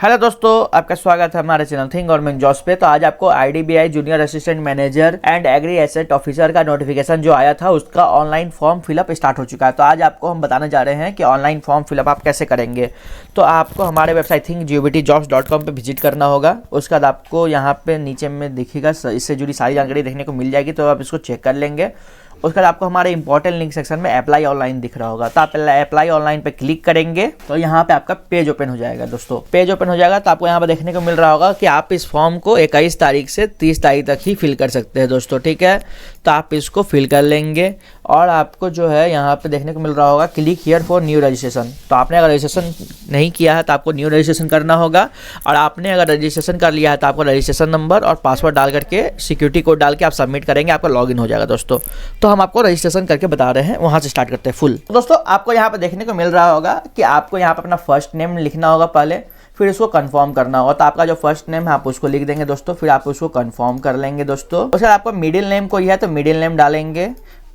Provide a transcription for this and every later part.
Hello दोस्तों, आपका स्वागत है हमारे चैनल थिंक गवर्नमेंट जॉब्स पे। तो आज आपको IDBI junior assistant manager and agri asset officer का नोटिफिकेशन जो आया था उसका ऑनलाइन फॉर्म फिलअप स्टार्ट हो चुका है। तो आज आपको हम बताने जा रहे हैं कि ऑनलाइन फॉर्म फिलअप आप कैसे करेंगे। तो आपको हमारे वेबसाइट thinkgovtjobs.com पे विजिट करना होगा। उसके बाद आपको यहाँ पे नीचे में दिखेगा, इससे जुड़ी सारी जानकारी देखने को मिल जाएगी, तो आप इसको चेक कर लेंगे। उसके बाद आपको हमारे इंपॉर्टेंट लिंक सेक्शन में अप्लाई ऑनलाइन दिख रहा होगा, तो आप अप्लाई ऑनलाइन पे क्लिक करेंगे तो यहाँ पे आपका पेज ओपन हो जाएगा। दोस्तों पेज ओपन हो जाएगा तो आपको यहाँ पे देखने को मिल रहा होगा कि आप इस फॉर्म को 21 तारीख से 30 तारीख तक ही फिल कर सकते हैं दोस्तों, ठीक है। तो आप इसको फिल कर लेंगे और आपको जो है यहाँ पे देखने को मिल रहा होगा click here for new registration. तो आपने अगर रजिस्ट्रेशन नहीं किया है तो आपको न्यू रजिस्ट्रेशन करना होगा, और आपने अगर रजिस्ट्रेशन कर लिया है तो आपको रजिस्ट्रेशन नंबर और पासवर्ड डाल करके सिक्योरिटी कोड डाल के आप सबमिट करेंगे, आपका लॉगिन हो जाएगा दोस्तों। तो हम आपको रजिस्ट्रेशन करके बता रहे हैं, वहाँ से स्टार्ट करते हैं फुल। तो दोस्तों आपको यहाँ पे देखने को मिल रहा होगा कि आपको यहाँ पे अपना फर्स्ट नेम लिखना होगा पहले, फिर उसको कंफर्म करना होगा। तो आपका जो फर्स्ट नेम है आप उसको लिख देंगे दोस्तों, फिर आप उसको कंफर्म कर लेंगे दोस्तों। उसके बाद आपको मिडिल नेम कोई है तो मिडिल नेम डालेंगे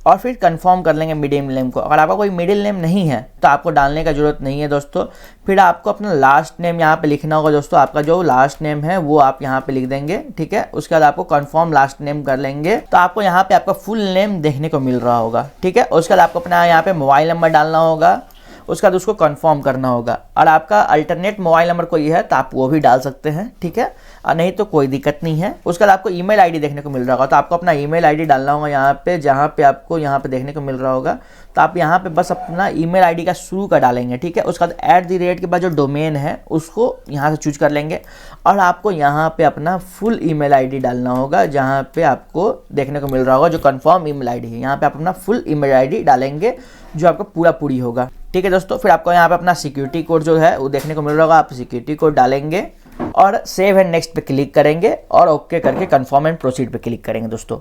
और फिर कंफर्म कर लेंगे मिडिल नेम को। अगर आपका कोई मिडिल नेम नहीं है तो आपको डालने का जरूरत नहीं है दोस्तों। फिर आपको अपना लास्ट नेम यहाँ पे लिखना होगा दोस्तों, आपका जो लास्ट नेम है वो आप यहाँ पे लिख देंगे, ठीक है। उसके बाद आपको कंफर्म लास्ट नेम कर लेंगे तो आपको यहाँ पे आपका फुल नेम देखने को मिल रहा होगा, ठीक है। उसके बाद आपको अपना यहाँ पे मोबाइल नंबर डालना होगा, उसके बाद उसको कंफर्म करना होगा। और आपका अल्टरनेट मोबाइल नंबर कोई है तो आप वो भी डाल सकते हैं, ठीक है, और नहीं तो कोई दिक्कत नहीं है। उसके बाद आपको ईमेल आईडी देखने को मिल रहा होगा, तो आपको अपना ईमेल आईडी डालना होगा यहाँ पे, जहाँ पे आपको यहाँ पे देखने को मिल रहा होगा। तो आप यहाँ पे बस अपना ईमेल आईडी का शुरू का डालेंगे, ठीक है। उसके बाद @ के बाद जो डोमेन है उसको यहाँ से चूज कर लेंगे और आपको यहाँ पे अपना फुल ईमेल आईडी डालना होगा, जहाँ पे आपको देखने को मिल रहा होगा जो कंफर्म ईमेल आईडी है। यहाँ पे आप अपना फुल ईमेल आईडी डालेंगे जो आपका पूरी होगा, ठीक है दोस्तों। फिर आपको यहाँ पे अपना सिक्योरिटी कोड जो है वो देखने को मिल रहा होगा, आप सिक्योरिटी कोड डालेंगे और सेव एंड नेक्स्ट पे क्लिक करेंगे और ओके करके कंफर्म एंड प्रोसीड पे क्लिक करेंगे दोस्तों।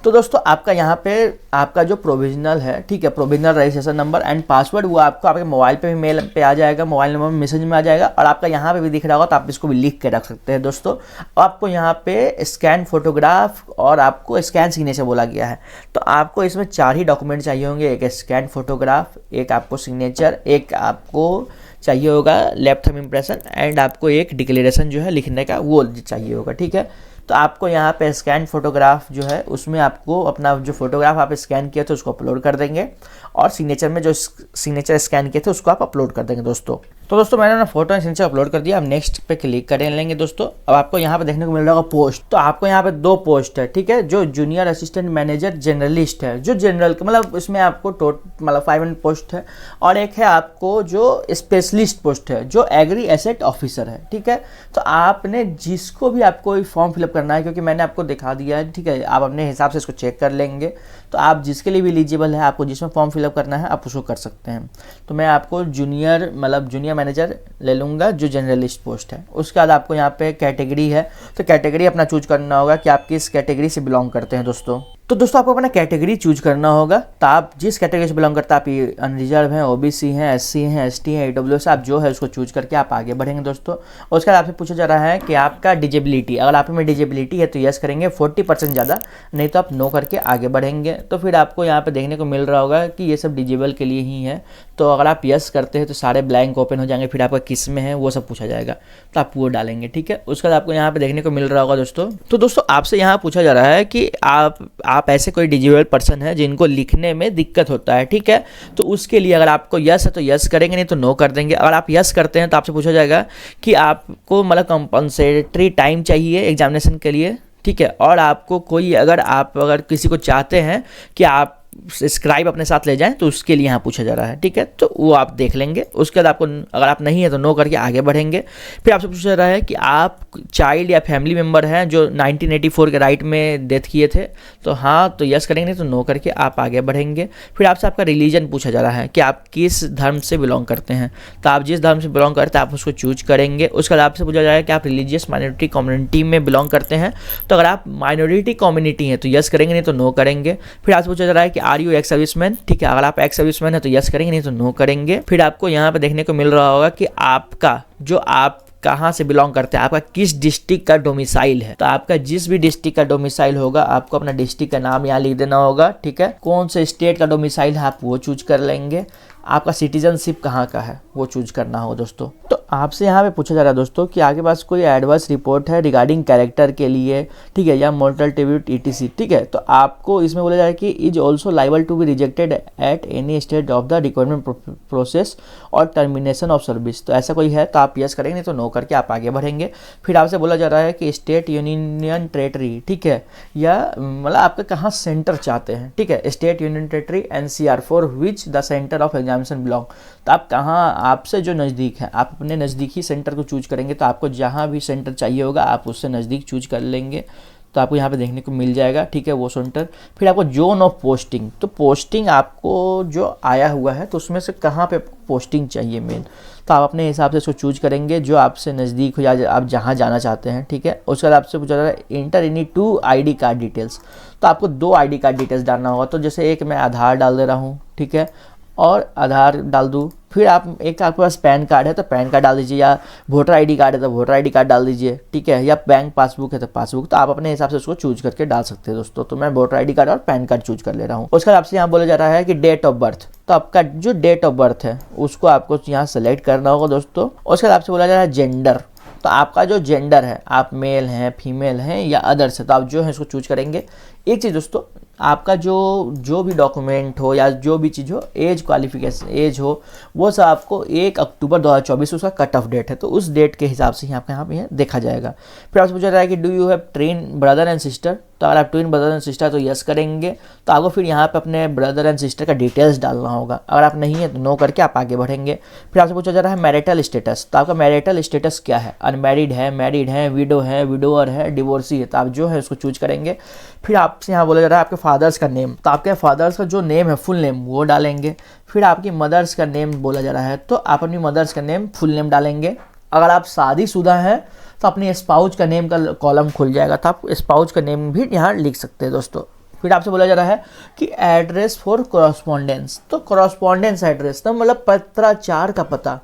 तो दोस्तों आपका यहाँ पे आपका जो प्रोविजनल है, ठीक है, provisional registration number and password वो आपको आपके मोबाइल पे भी मेल पे आ जाएगा, मोबाइल नंबर में मैसेज में आ जाएगा, और आपका यहाँ पे भी दिख रहा होगा तो आप इसको भी लिख के रख सकते हैं दोस्तों। आपको यहाँ पे स्कैन फोटोग्राफ और आपको स्कैन सिग्नेचर बोला गया है, तो आपको इसमें 4 ही डॉक्यूमेंट चाहिए होंगे, एक स्कैन फोटोग्राफ, एक आपको सिग्नेचर, एक आपको चाहिए होगा लेफ्ट थंब इम्प्रेशन, एंड आपको एक डिक्लेरेशन जो है लिखने का वो चाहिए होगा, ठीक है। तो आपको यहाँ पे स्कैन फोटोग्राफ जो है उसमें आपको अपना जो फोटोग्राफ आप स्कैन किए थे उसको अपलोड कर देंगे, और सिग्नेचर में जो सिग्नेचर स्कैन किए थे उसको आप अपलोड कर देंगे दोस्तों। तो दोस्तों मैंने ना फोटो एंड सिग्नेचर अपलोड कर दिया, अब नेक्स्ट पे क्लिक कर लेंगे दोस्तों। अब आपको यहाँ पे देखने को मिल रहा होगा पोस्ट, तो आपको यहाँ पे 2 पोस्ट है, ठीक है, जो जूनियर असिस्टेंट मैनेजर जनरलिस्ट है, जो जनरल मतलब इसमें आपको मतलब 500 पोस्ट है, और एक है आपको जो स्पेशलिस्ट पोस्ट है जो एग्री एसेट ऑफिसर है, ठीक है। तो आपने जिसको भी आपको फॉर्म फिलअप करना है, क्योंकि मैंने आपको दिखा दिया है, ठीक है, आप अपने हिसाब से इसको चेक कर लेंगे। तो आप जिसके लिए भी एलिजिबल है, आपको जिसमें फॉर्म फिलअप करना है आप उसको कर सकते हैं। तो मैं आपको जूनियर मैनेजर ले लूँगा जो जनरलिस्ट पोस्ट है। उसके बाद आपको यहाँ पे कैटेगरी है, तो कैटेगरी अपना चूज करना होगा कि आप किस कैटेगरी से बिलोंग करते हैं दोस्तों। तो दोस्तों आपको अपना कैटेगरी चूज करना होगा, तो आप जिस कैटेगरी से बिलोंग करते हैं, आप अनरिजर्व हैं, ओबीसी हैं, एससी हैं, एसटी हैं, ईडब्ल्यूएस, आप जो है उसको चूज करके आप आगे बढ़ेंगे दोस्तों। और उसके बाद आपसे पूछा जा रहा है कि आपका डिजेबिलिटी, अगर आप में डिजेबिलिटी है तो यस करेंगे 40% ज़्यादा, नहीं तो आप नो करके आगे बढ़ेंगे। तो फिर आपको यहाँ पे देखने को मिल रहा होगा कि ये सब डिजेबल के लिए ही है, तो अगर आप यस करते हैं तो सारे ब्लैंक ओपन हो जाएंगे, फिर आपका किस में है वो सब पूछा जाएगा, तो आप वो डालेंगे, ठीक है। उसके बाद आपको यहाँ पे देखने को मिल रहा होगा दोस्तों। तो दोस्तों आपसे यहाँ पूछा जा रहा है कि आप ऐसे कोई डिजेबल पर्सन है जिनको लिखने में दिक्कत होता है, ठीक है, तो उसके लिए अगर आपको यस है तो यस करेंगे, नहीं तो नो कर देंगे। अगर आप यस करते हैं तो आपसे पूछा जाएगा कि आपको मतलब कंपनसेटरी टाइम चाहिए एग्जामिनेशन के लिए, ठीक है, और आपको कोई अगर किसी को चाहते हैं कि आप स्क्राइब अपने साथ ले जाएं तो उसके लिए यहाँ पूछा जा रहा है, ठीक है, तो वो आप देख लेंगे। उसके बाद आपको अगर आप नहीं है तो नो करके आगे बढ़ेंगे। फिर आपसे पूछा जा रहा है कि आप चाइल्ड या फैमिली मेम्बर हैं जो 1984 के राइट में डेथ किए थे, तो हाँ तो यस करेंगे, तो नो करके आप आगे बढ़ेंगे। फिर आपसे आपका रिलीजन पूछा जा रहा है कि आप किस धर्म से बिलोंग करते हैं, तो आप जिस धर्म से बिलोंग करते हैं आप उसको चूज करेंगे। उसके बाद आपसे पूछा जा रहा है कि आप रिलीजियस माइनॉरिटी कम्युनिटी में बिलोंग करते हैं, तो अगर आप माइनॉरिटी कम्युनिटी हैं तो यस करेंगे, नहीं तो नो करेंगे। फिर आपसे पूछा जा रहा है कि आर यू एक्स सर्विसमैन, ठीक है, अगर आप एक्स सर्विसमैन है तो यस करेंगे, नहीं तो नो करेंगे। फिर आपको यहाँ पे देखने को मिल रहा होगा कि आपका जो आप कहाँ से बिलोंग करते हैं, आपका किस डिस्ट्रिक्ट का डोमिसाइल है। तो आपका जिस भी डिस्ट्रिक्ट का डोमिसाइल होगा आपको अपना डिस्ट्रिक्ट का नाम यहाँ लिख देना होगा, ठीक है। कौन से स्टेट का डोमिसाइल है आप वो चूज कर लेंगे। आपका सिटीजनशिप कहाँ का है वो चूज करना होगा दोस्तों। तो आपसे यहाँ पे पूछा जा रहा है दोस्तों कि आपके पास कोई एडवर्स रिपोर्ट है रिगार्डिंग कैरेक्टर के लिए, ठीक है, या मोर्टल ट्रिब्यूट ईटीसी, ठीक है। तो आपको इसमें बोला जाए कि is also liable to be rejected at any stage of the requirement process और टर्मिनेशन ऑफ सर्विस। तो ऐसा कोई है तो आप यस करेंगे, नहीं तो नो करके आप आगे बढ़ेंगे। फिर आपसे बोला जा रहा है कि स्टेट यूनियन टेरेटरी, ठीक है, या मतलब आपका कहाँ सेंटर चाहते हैं, ठीक है, state union territory NCR for which the centre of examination belong. तो आप कहाँ, आपसे जो नज़दीक है आप अपने नज़दीकी सेंटर को चूज करेंगे। तो आपको जहाँ भी सेंटर चाहिए होगा आप उससे नज़दीक चूज कर लेंगे, तो आपको यहाँ पे देखने को मिल जाएगा, ठीक है, वो सेंटर। फिर आपको जोन ऑफ पोस्टिंग, तो पोस्टिंग आपको जो आया हुआ है तो उसमें से कहाँ पे पोस्टिंग चाहिए मेन, तो आप अपने हिसाब से इसको चूज करेंगे जो आपसे नज़दीक हो या आप जहाँ जाना चाहते हैं, ठीक है। उसके बाद आपसे पूछा जा रहा है inter any 2 ID card details. तो आपको 2 ID कार्ड डिटेल्स डालना होगा। तो जैसे एक मैं आधार डाल दे रहा हूँ, ठीक है, और आधार डाल दूँ। फिर आप एक आपके पास पैन कार्ड है तो पैन कार्ड डाल दीजिए, या वोटर ID कार्ड है तो वोटर ID कार्ड डाल दीजिए, ठीक है, या बैंक पासबुक है तो पासबुक। तो आप अपने हिसाब से उसको चूज करके डाल सकते हैं दोस्तों। तो मैं वोटर ID कार्ड और पैन कार्ड चूज कर ले रहा हूँ। उसके बाद आपसे यहाँ बोला जा रहा है कि डेट ऑफ बर्थ। तो आपका जो डेट ऑफ बर्थ है उसको आपको यहाँ सेलेक्ट करना होगा दोस्तों। उसके बाद आपसे बोला जा रहा है जेंडर। तो आपका जो जेंडर है, आप मेल हैं, फीमेल हैं या अदर्स है, तो आप जो है इसको चूज करेंगे। एक चीज़ दोस्तों, आपका जो भी डॉक्यूमेंट हो या जो भी चीज़ हो, एज क्वालिफिकेशन एज हो, वो सब आपको 1 अक्टूबर 2024 उसका कट ऑफ डेट है, तो उस डेट के हिसाब से यहाँ पे देखा जाएगा। फिर आपसे पूछा रहा है कि do you have twin brother and sister. तो अगर आप ट्विन ब्रदर एंड सिस्टर तो यस करेंगे। तो आपको फिर यहाँ पे अपने ब्रदर एंड सिस्टर का डिटेल्स डालना होगा। अगर आप नहीं है तो नो करके आप आगे बढ़ेंगे। फिर आपसे पूछा जा रहा है मैरिटल स्टेटस। तो आपका मैरिटल स्टेटस क्या है, अनमैरिड है, मैरिड है, विडो है, विडोअर है, डिवोर्सी है, तो आप जो है उसको चूज करेंगे। फिर आपसे यहाँ बोला जा रहा है आपके फादर्स का नेम। तो आपके फादर्स का जो नेम है फुल नेम वो डालेंगे। फिर आपकी मदर्स का नेम बोला जा रहा है तो आप अपनी मदर्स का नेम फुल नेम डालेंगे। अगर आप शादीशुदा हैं तो अपने स्पाउस का नेम का कॉलम खुल जाएगा, तो आप स्पाउस का नेम भी यहाँ लिख सकते हैं दोस्तों। फिर आपसे बोला जा रहा है कि एड्रेस फॉर कॉरस्पॉन्डेंस। तो कॉरस्पॉन्डेंस एड्रेस तो मतलब पत्राचार का पता,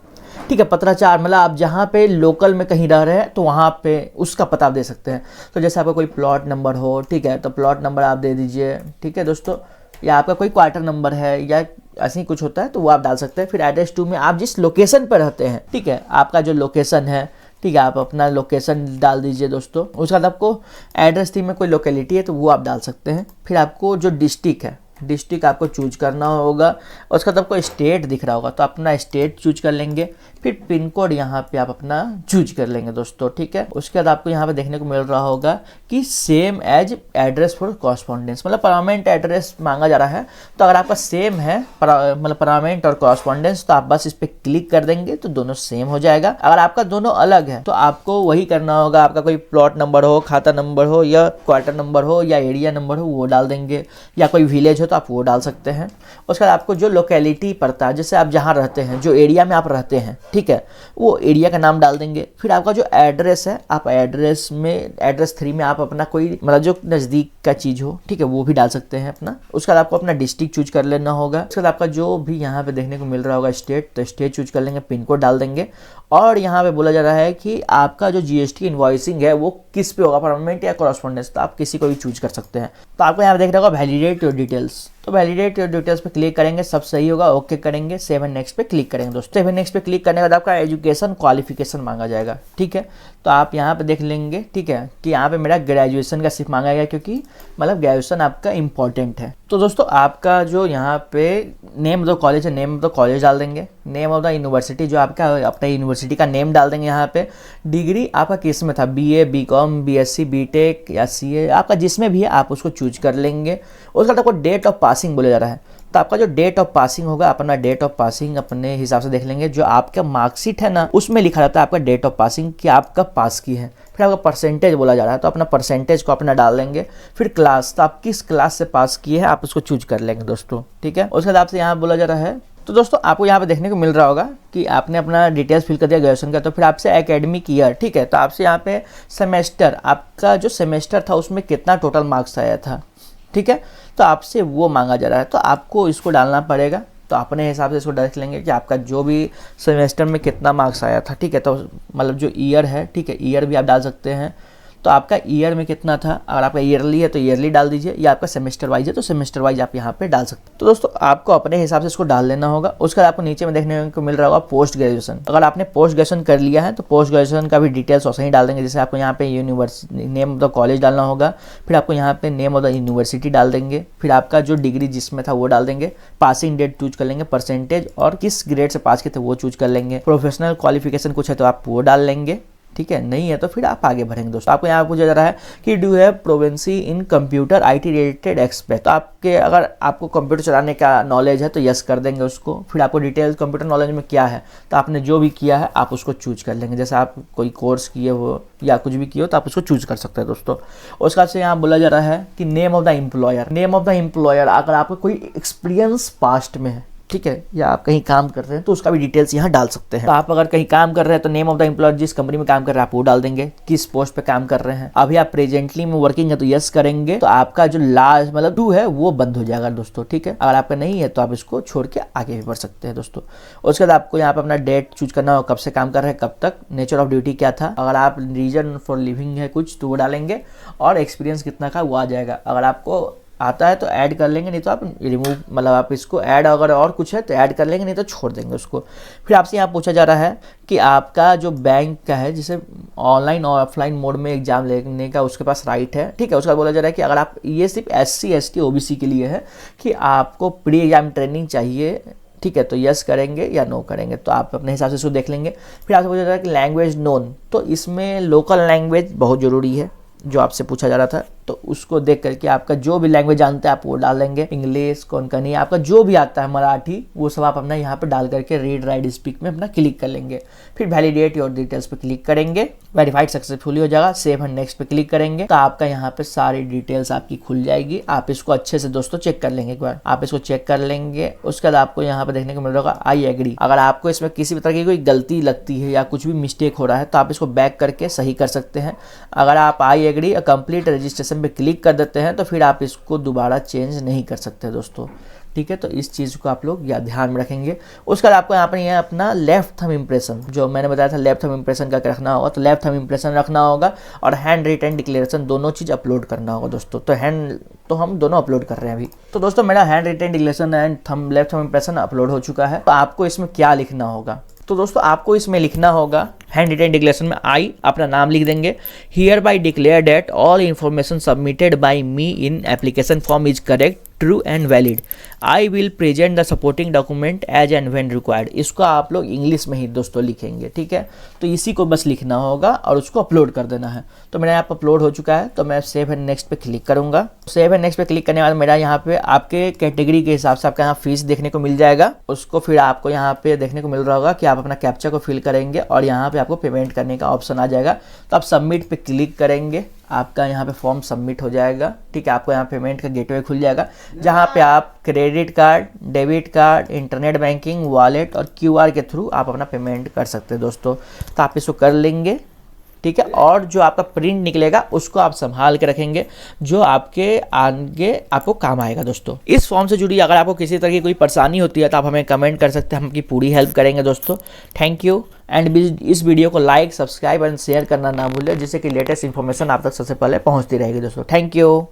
ठीक है, पत्राचार मतलब आप जहाँ पे लोकल में कहीं रह रहे हैं तो वहाँ पे उसका पता आप दे सकते हैं। तो जैसे आपका कोई प्लॉट नंबर हो, ठीक है, तो प्लॉट नंबर आप दे दीजिए, ठीक है दोस्तों, या आपका कोई क्वार्टर नंबर है या ऐसे ही कुछ होता है तो वो आप डाल सकते हैं। फिर एड्रेस 2 में आप जिस लोकेशन पर रहते हैं, ठीक है, आपका जो लोकेशन है, ठीक है, आप अपना लोकेशन डाल दीजिए दोस्तों। उसके बाद आपको एड्रेस 3 में कोई लोकेलिटी है तो वो आप डाल सकते हैं। फिर आपको जो डिस्ट्रिक्ट है, डिस्ट्रिक्ट आपको चूज करना होगा। उसके बाद आपको स्टेट दिख रहा होगा तो अपना स्टेट चूज कर लेंगे। फिर पिन कोड यहाँ पे आप अपना चूज कर लेंगे दोस्तों, ठीक है। उसके बाद आपको यहाँ पे देखने को मिल रहा होगा कि same as address for correspondence, मतलब परमानेंट एड्रेस मांगा जा रहा है। तो अगर आपका सेम है मतलब परमानेंट और कॉरस्पॉन्डेंस तो आप बस इस पर क्लिक कर देंगे तो दोनों सेम हो जाएगा। अगर आपका दोनों अलग है तो आपको वही करना होगा, आपका कोई प्लॉट नंबर हो, खाता नंबर हो या क्वार्टर नंबर हो या एरिया नंबर हो वो डाल देंगे, या कोई विलेज हो तो आप वो डाल सकते हैं। उसके बाद आपको जो लोकेलिटी पड़ता है, जैसे आप जहाँ रहते हैं, जो एरिया में आप रहते हैं, ठीक है, वो एरिया का नाम डाल देंगे। फिर आपका जो एड्रेस है, आप एड्रेस में एड्रेस 3 में आप अपना कोई मतलब जो नज़दीक का चीज़ हो, ठीक है, वो भी डाल सकते हैं अपना। उसके बाद आपको अपना डिस्ट्रिक्ट चूज कर लेना होगा। उसके बाद आपका जो भी यहाँ पे देखने को मिल रहा होगा स्टेट, तो स्टेट चूज कर लेंगे, पिन कोड डाल देंगे। और यहाँ पे बोला जा रहा है कि आपका जो GST इनवॉइसिंग है वो किस पे होगा, परमानेंट या कॉरस्पॉन्डेंस, तो आप किसी को भी चूज कर सकते हैं। तो आपको यहाँ पे देख रहा होगा वैलिडेट योर डिटेल्स। तो वैलिडेट योर डिटेल्स पे क्लिक करेंगे, सब सही होगा, ओके करेंगे, 7 नेक्स्ट पे क्लिक करेंगे दोस्तों। 7 नेक्स्ट पे क्लिक करने के बाद आपका एजुकेशन क्वालिफिकेशन मांगा जाएगा, ठीक है। तो आप यहाँ पे देख लेंगे, ठीक है, कि यहाँ पे मेरा ग्रेजुएशन का सिर्फ मांगा गया क्योंकि मतलब ग्रेजुएशन आपका इंपॉर्टेंट है। तो दोस्तों आपका जो यहाँ पे नेम ऑफ द कॉलेज है, नेम ऑफ द कॉलेज डाल देंगे। नेम ऑफ द यूनिवर्सिटी जो आपका अपना यूनिवर्सिटी का नेम डाल देंगे यहाँ पे। डिग्री आपका किस में था, BA, BCom, BSc, BTech या CA, आपका जिसमें भी है आप उसको चूज कर लेंगे। उसके बाद आपको डेट ऑफ पासिंग बोला जा रहा है, तो आपका जो डेट ऑफ पासिंग होगा, अपना डेट ऑफ पासिंग अपने हिसाब से देख लेंगे। जो आपका मार्कशीट है ना उसमें लिखा रहता है आपका डेट ऑफ पासिंग कि आपका पास की है। फिर आपका परसेंटेज बोला जा रहा है तो अपना परसेंटेज को अपना डाल देंगे। फिर क्लास, तो आप किस क्लास से पास किए हैं आप उसको चूज कर लेंगे दोस्तों, ठीक है। उसके बाद आपसे यहाँ बोला जा रहा है, तो दोस्तों आपको यहाँ पे देखने को मिल रहा होगा कि आपने अपना डिटेल्स फिल कर दिया ग्रेजुएशन का। तो फिर आपसे एकेडमिक ईयर, ठीक है, तो आपसे यहाँ पे सेमेस्टर, आपका जो सेमेस्टर था उसमें कितना टोटल मार्क्स आया था, ठीक है, तो आपसे वो मांगा जा रहा है। तो आपको इसको डालना पड़ेगा। तो अपने हिसाब से इसको देख लेंगे कि आपका जो भी सेमेस्टर में कितना मार्क्स आया था, ठीक है। तो मतलब जो ईयर है, ठीक है, ईयर भी आप डाल सकते हैं। तो आपका ईयर में कितना था, अगर आपका ईयरली है तो ईयरली डाल दीजिए, या आपका सेमेस्टर वाइज है तो सेमेस्टर वाइज आप यहाँ पे डाल सकते हैं। तो दोस्तों आपको अपने हिसाब से इसको डाल लेना होगा। उसके बाद आपको नीचे में देखने को मिल रहा होगा पोस्ट ग्रेजुएशन। अगर आपने पोस्ट ग्रेजुएशन कर लिया है तो पोस्ट ग्रेजुएशन का भी डिटेल्स वैसे ही डाल देंगे। जैसे आपको यहाँ पे university name of the college डालना होगा, फिर आपको यहाँ पे नेम ऑफ द यूनिवर्सिटी डाल देंगे, फिर आपका जो डिग्री जिसमें था वो डाल देंगे, पासिंग डेट चूज कर लेंगे, परसेंटेज और किस ग्रेड से पास किए थे वो चूज कर लेंगे, प्रोफेशनल क्वालिफिकेशन कुछ है तो आप वो डाल लेंगे, ठीक है, नहीं है तो फिर आप आगे बढ़ेंगे। दोस्तों आपको यहाँ पूछा जा रहा है कि do have प्रोवेंसी in computer IT related expert, तो आपके अगर आपको कंप्यूटर चलाने का नॉलेज है तो यस कर देंगे उसको। फिर आपको डिटेल्स कंप्यूटर नॉलेज में क्या है, तो आपने जो भी किया है आप उसको चूज कर लेंगे। जैसे आप कोई कोर्स किए हो या कुछ भी किए हो तो आप उसको चूज कर सकते हैं दोस्तों। उसके बाद से यहाँ बोला जा रहा है कि name of the employer, name of the employer अगर आपको कोई एक्सपीरियंस पास्ट में है, ठीक है, या आप कहीं काम कर रहे हैं तो उसका भी डिटेल्स यहाँ डाल सकते हैं। तो आप अगर कहीं काम कर रहे हैं तो नेम ऑफ द एम्प्लॉयर, जिस कंपनी में काम कर रहे हैं आप वो डाल देंगे, किस पोस्ट पे काम कर रहे हैं। अभी आप प्रेजेंटली में वर्किंग है तो यस करेंगे, तो आपका जो लास्ट मतलब टू है वो बंद हो जाएगा दोस्तों, ठीक है। अगर आपका नहीं है तो आप इसको छोड़ के आगे भी बढ़ सकते हैं दोस्तों। उसके बाद आपको यहाँ पे अपना डेट चूज करना होगा, कब से काम कर रहे हैं, कब तक, नेचर ऑफ ड्यूटी क्या था, अगर आप रीजन फॉर लिविंग है कुछ तो वो डालेंगे, और एक्सपीरियंस कितना का वो आ जाएगा। अगर आपको आता है तो ऐड कर लेंगे, नहीं तो आप रिमूव मतलब आप इसको ऐड, अगर और कुछ है तो ऐड कर लेंगे, नहीं तो छोड़ देंगे उसको। फिर आपसे यहाँ पूछा जा रहा है कि आपका जो बैंक का है जिसे ऑनलाइन और ऑफलाइन मोड में एग्जाम लेने का उसके पास राइट है, ठीक है। उसका बोला जा रहा है कि अगर आप, ये सिर्फ SC ST OBC के लिए है कि आपको प्री एग्जाम ट्रेनिंग चाहिए, ठीक है, तो यस करेंगे या नो करेंगे, तो आप अपने हिसाब से इसको देख लेंगे। फिर आपसे पूछा जा रहा है कि लैंग्वेज नोन, तो इसमें लोकल लैंग्वेज बहुत ज़रूरी है जो आपसे पूछा जा रहा था, तो उसको देख करके आपका जो भी लैंग्वेज जानते हैं आप वो डाल देंगे, इंग्लिश कोंकणी आपका जो भी आता है, मराठी, वो सब आप अपना यहाँ पे डाल करके रीड राइट स्पीक में अपना क्लिक कर लेंगे। फिर वैलिडेट योर डिटेल्स पे क्लिक करेंगे, वेरीफाइड सक्सेसफुली हो जाएगा, सेव एंड नेक्स्ट पे क्लिक करेंगे, तो आपका यहाँ पे सारी डिटेल्स आपकी खुल जाएगी। आप इसको अच्छे से दोस्तों चेक कर लेंगे, एक बार आप इसको चेक कर लेंगे। उसके बाद आपको यहाँ पे देखने को मिल रहा होगा आई एग्री। अगर आपको इसमें किसी भी तरह की कोई गलती लगती है या कुछ भी मिस्टेक हो रहा है तो आप इसको बैक करके सही कर सकते हैं। अगर आप आई एग्री कंप्लीट रजिस्ट्रेशन पे क्लिक कर देते हैं तो फिर आप इसको दोबारा चेंज नहीं कर सकते दोस्तों, ठीक है। तो इस चीज़ को आप लोग या ध्यान में रखेंगे। उसके बाद आपको यहाँ पर यह अपना लेफ्ट थंब इंप्रेशन, जो मैंने बताया था लेफ्ट थंब इंप्रेशन का रखना होगा, तो लेफ्ट थंब इंप्रेशन रखना होगा और हैंड रिटन डिक्लेरेशन दोनों चीज़ अपलोड करना होगा दोस्तों। तो हम दोनों अपलोड कर रहे हैं अभी। तो दोस्तों मेरा handwritten declaration and left thumb impression upload हो चुका है। तो आपको इसमें क्या लिखना होगा, तो दोस्तों आपको इसमें लिखना होगा हैंड रिटन डिक्लेरेशन में आई अपना नाम लिख देंगे, hereby declare that all information submitted by me in application form is correct, true and valid, I will present the supporting document as and when required. इसको आप लोग इंग्लिश में ही दोस्तों लिखेंगे, ठीक है। तो इसी को बस लिखना होगा और उसको अपलोड कर देना है। तो मेरा यहाँ पर अपलोड हो चुका है, तो मैं सेव एंड नेक्स्ट पे क्लिक करूंगा। सेव एंड नेक्स्ट पे क्लिक करने के बाद मेरा यहाँ पे आपके कैटेगरी के हिसाब से आपका यहाँ फीस देखने को मिल जाएगा। उसको फिर आपको यहाँ पे देखने को मिल रहा होगा कि आप अपना कैप्चा को फिल करेंगे और यहाँ पे आपको पेमेंट करने का ऑप्शन आ जाएगा। तो आप सबमिट पे क्लिक करेंगे, आपका यहाँ पे फॉर्म सबमिट हो जाएगा, ठीक है। आपको यहाँ पेमेंट का गेटवे खुल जाएगा, जहाँ पे आप credit card, debit card, internet banking, wallet और QR के थ्रू आप अपना पेमेंट कर सकते हैं दोस्तों। तो आप इसको कर लेंगे, ठीक है। और जो आपका प्रिंट निकलेगा उसको आप संभाल के रखेंगे, जो आपके आगे आपको काम आएगा दोस्तों। इस फॉर्म से जुड़ी अगर आपको किसी तरह की कोई परेशानी होती है तो आप हमें कमेंट कर सकते हैं, हम आपकी पूरी हेल्प करेंगे दोस्तों। थैंक यू एंड इस वीडियो को लाइक, सब्सक्राइब एंड शेयर करना ना भूलें, जिससे कि लेटेस्ट इन्फॉर्मेशन आप तक सबसे पहले पहुंचती रहेगी दोस्तों। Thank you.